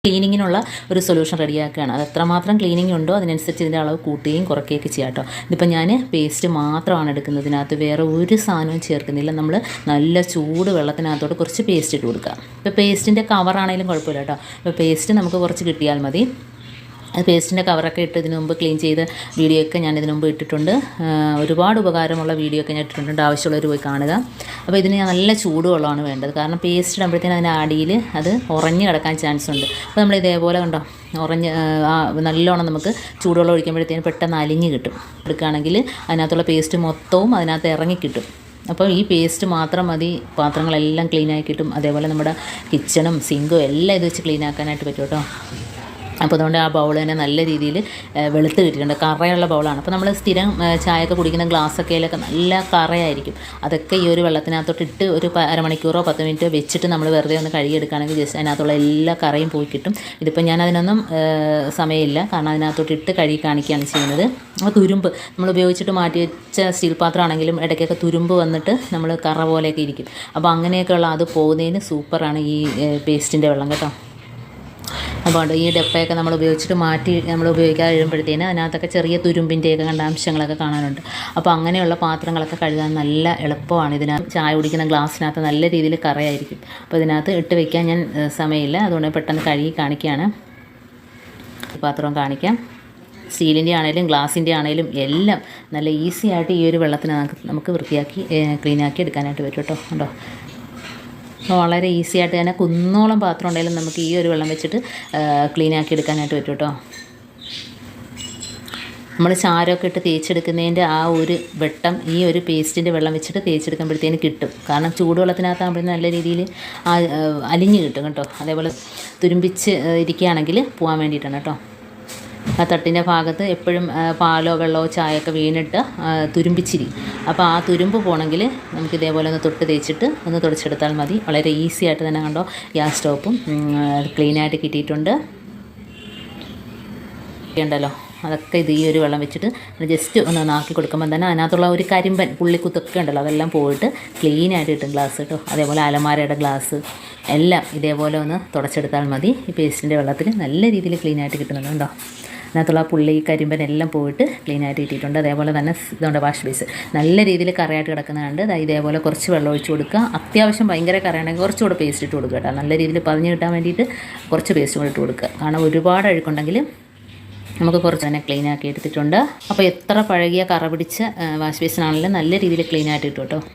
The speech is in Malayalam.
ക്ലീനിങ്ങിനുള്ള ഒരു സൊല്യൂഷൻ റെഡിയാക്കുകയാണ്. അത് എത്രമാത്രം ക്ലീനിങ് ഉണ്ടോ അതിനനുസരിച്ച് ഇതിൻ്റെ അളവ് കൂട്ടുകയും കുറയ്ക്കുകയൊക്കെ ചെയ്യാം കേട്ടോ. ഇതിപ്പോൾ ഞാൻ പേസ്റ്റ് മാത്രമാണ് എടുക്കുന്നത്, ഇതിനകത്ത് വേറെ ഒരു സാധനവും ചേർക്കുന്നില്ല. നമ്മൾ നല്ല ചൂട് വെള്ളത്തിനകത്തോട്ട് കുറച്ച് പേസ്റ്റ് ഇട്ട് കൊടുക്കുക. ഇപ്പോൾ പേസ്റ്റിൻ്റെ കവറാണെങ്കിലും കുഴപ്പമില്ല കേട്ടോ. ഇപ്പോൾ പേസ്റ്റ് നമുക്ക് കുറച്ച് കിട്ടിയാൽ മതി. അത് പേസ്റ്റിൻ്റെ കവറൊക്കെ ഇട്ട് ഇതിനു മുമ്പ് ക്ലീൻ ചെയ്ത വീഡിയോ ഒക്കെ ഞാൻ ഇതിനു മുമ്പ് ഇട്ടിട്ടുണ്ട്. ഒരുപാട് ഉപകാരമുള്ള വീഡിയോ ഒക്കെ ഞാൻ ഇട്ടിട്ടുണ്ട്, ആവശ്യമുള്ളവർ പോയി കാണുക. അപ്പോൾ ഇതിന് നല്ല ചൂടുവെള്ളമാണ് വേണ്ടത്, കാരണം പേസ്റ്റ് ഇടുമ്പോഴത്തേനും അതിൻ്റെ അടിയിൽ അത് ഉറഞ്ഞു കിടക്കാൻ ചാൻസ് ഉണ്ട്. അപ്പോൾ നമ്മൾ ഇതേപോലെ കണ്ടോ നല്ലോണം നമുക്ക് ചൂടുവെള്ളം ഒഴിക്കുമ്പോഴത്തേനും പെട്ടെന്ന് അലിഞ്ഞ് കിട്ടും. എടുക്കുകയാണെങ്കിൽ അതിനകത്തുള്ള പേസ്റ്റ് മൊത്തവും അതിനകത്ത് ഇറങ്ങി കിട്ടും. അപ്പോൾ ഈ പേസ്റ്റ് മാത്രം മതി പാത്രങ്ങളെല്ലാം ക്ലീനാക്കി കിട്ടും. അതേപോലെ നമ്മുടെ കിച്ചണും സിങ്കും എല്ലാം ഇത് വെച്ച് ക്ലീൻ ആക്കാനായിട്ട് പറ്റും കേട്ടോ. അപ്പോൾ അതുകൊണ്ട് ആ ബൗൾ തന്നെ നല്ല രീതിയിൽ വെളുത്ത് കിട്ടിയിട്ടുണ്ട്. കറയുള്ള ബൗളാണ്. അപ്പോൾ നമ്മൾ സ്ഥിരം ചായയൊക്കെ കുടിക്കുന്ന ഗ്ലാസ്സൊക്കെയിലൊക്കെ നല്ല കറയായിരിക്കും. അതൊക്കെ ഈ ഒരു വെള്ളത്തിനകത്തോട്ട് ഇട്ട് ഒരു അരമണിക്കൂറോ 10 മിനിറ്റോ വെച്ചിട്ട് നമ്മൾ വെറുതെ ഒന്ന് കഴുകിയെടുക്കുകയാണെങ്കിൽ ജസ്റ്റ് അതിനകത്തുള്ള എല്ലാ കറയും പോയി കിട്ടും. ഇതിപ്പോൾ ഞാൻ അതിനൊന്നും സമയമില്ല, കാരണം അതിനകത്തോട്ട് ഇട്ട് കഴുകി കാണിക്കുകയാണ് ചെയ്യുന്നത്. അപ്പോൾ തുരുമ്പ് നമ്മൾ ഉപയോഗിച്ചിട്ട് മാറ്റി വെച്ച സ്റ്റീൽ പാത്രമാണെങ്കിലും ഇടയ്ക്കൊക്കെ തുരുമ്പ് വന്നിട്ട് നമ്മൾ കറ പോലെയൊക്കെ ഇരിക്കും. അപ്പോൾ അങ്ങനെയൊക്കെയുള്ള അത് പോകുന്നതിന് സൂപ്പറാണ് ഈ പേസ്റ്റിൻ്റെ വെള്ളം കേട്ടോ. അപ്പോൾ ഈ ഡപ്പയൊക്കെ നമ്മൾ ഉപയോഗിച്ചിട്ട് മാറ്റി നമ്മൾ ഉപയോഗിക്കാതെ കഴിയുമ്പോഴത്തേന് അതിനകത്തൊക്കെ ചെറിയ തുരുമ്പിൻ്റെയൊക്കെ അംശങ്ങളൊക്കെ കാണാനുണ്ട്. അപ്പോൾ അങ്ങനെയുള്ള പാത്രങ്ങളൊക്കെ കഴുകാൻ നല്ല എളുപ്പമാണ്. ഇതിനകത്ത് ചായ കുടിക്കുന്ന ഗ്ലാസ്സിനകത്ത് നല്ല രീതിയിൽ കറയായിരിക്കും. അപ്പോൾ ഇതിനകത്ത് ഇട്ട് വയ്ക്കാൻ ഞാൻ സമയമില്ല, അതുകൊണ്ട് പെട്ടെന്ന് കഴുകി കാണിക്കുകയാണ്. പാത്രവും കാണിക്കാം. സ്റ്റീലിൻ്റെ ആണെങ്കിലും ഗ്ലാസിൻ്റെ ആണെങ്കിലും എല്ലാം നല്ല ഈസി ആയിട്ട് ഈ ഒരു വെള്ളത്തിനകത്ത് നമുക്ക് വൃത്തിയാക്കി ക്ലീനാക്കി എടുക്കാനായിട്ട് പറ്റും കേട്ടോ. ഉണ്ടോ, വളരെ ഈസി ആയിട്ട് തന്നെ കുന്നോളം പാത്രം ഉണ്ടെങ്കിലും നമുക്ക് ഈ ഒരു വെള്ളം വെച്ചിട്ട് ക്ലീനാക്കി എടുക്കാനായിട്ട് പറ്റും കേട്ടോ. നമ്മൾ ചാരമൊക്കെ ഇട്ട് തേച്ചെടുക്കുന്നതിൻ്റെ ആ ഒരു വെട്ടം ഈ ഒരു പേസ്റ്റിൻ്റെ വെള്ളം വെച്ചിട്ട് തേച്ചെടുക്കുമ്പോഴത്തേന് കിട്ടും. കാരണം ചൂടുവെള്ളത്തിനകത്താകുമ്പോഴേ നല്ല രീതിയിൽ അലിഞ്ഞ് കിട്ടും കേട്ടോ. അതേപോലെ തുരുമ്പിച്ച് ഇരിക്കുകയാണെങ്കിൽ പോകാൻ വേണ്ടിയിട്ടാണ് കേട്ടോ. ആ തട്ടിൻ്റെ ഭാഗത്ത് എപ്പോഴും പാലോ വെള്ളമോ ചായയൊക്കെ വീണിട്ട് തുരുമ്പിച്ചിരിക്കും. അപ്പോൾ ആ തുരുമ്പ് പോകണമെങ്കിൽ നമുക്ക് ഇതേപോലെ ഒന്ന് തൊട്ട് തേച്ചിട്ട് ഒന്ന് തുടച്ചെടുത്താൽ മതി. വളരെ ഈസി ആയിട്ട് തന്നെ കണ്ടോ ഗ്യാസ് സ്റ്റോപ്പും ക്ലീനായിട്ട് കിട്ടിയിട്ടുണ്ട്. ഉണ്ടല്ലോ, അതൊക്കെ ഇത് ഈ ഒരു വെള്ളം വെച്ചിട്ട് ജസ്റ്റ് ഒന്ന് നാക്കി കൊടുക്കുമ്പോൾ തന്നെ അതിനകത്തുള്ള ഒരു കരിമ്പൻ പുള്ളിക്കുത്തൊക്കെ ഉണ്ടല്ലോ അതെല്ലാം പോയിട്ട് ക്ലീനായിട്ട് കിട്ടും ഗ്ലാസ് കേട്ടോ. അതേപോലെ അലമാരയുടെ ഗ്ലാസ് എല്ലാം ഇതേപോലെ ഒന്ന് തുടച്ചെടുത്താൽ മതി. ഈ പേസ്റ്റിൻ്റെ വെള്ളത്തിൽ നല്ല രീതിയിൽ ക്ലീനായിട്ട് കിട്ടുന്നുണ്ടോ. അതിനകത്തുള്ള പുള്ളി കരിമ്പൻ എല്ലാം പോയിട്ട് ക്ലീനായിട്ട് കിട്ടിയിട്ടുണ്ട്. അതേപോലെ തന്നെ ഇതുകൊണ്ട് വാഷ് ബേസ് നല്ല രീതിയിൽ കറയായിട്ട് കിടക്കുന്നതുണ്ട്. ഇതേപോലെ കുറച്ച് വെള്ളം ഒഴിച്ച് കൊടുക്കുക. അത്യാവശ്യം ഭയങ്കര കറയാണെങ്കിൽ കുറച്ചുകൂടെ പേസ്റ്റ് ഇട്ട് കൊടുക്കുക കേട്ടോ. നല്ല രീതിയിൽ പതിഞ്ഞ് കിട്ടാൻ വേണ്ടിയിട്ട് കുറച്ച് പേസ്റ്റ് കൂടെ ഇട്ട് കൊടുക്കുക. കാരണം ഒരുപാട് അഴുക്കുണ്ടെങ്കിൽ നമുക്ക് കുറച്ച് തന്നെ ക്ലീനാക്കി എടുത്തിട്ടുണ്ട്. അപ്പോൾ എത്ര പഴകിയ കറ പിടിച്ച വാഷ് ബേസിനാണെങ്കിലും നല്ല രീതിയിൽ ക്ലീനായിട്ട് കിട്ടും കേട്ടോ.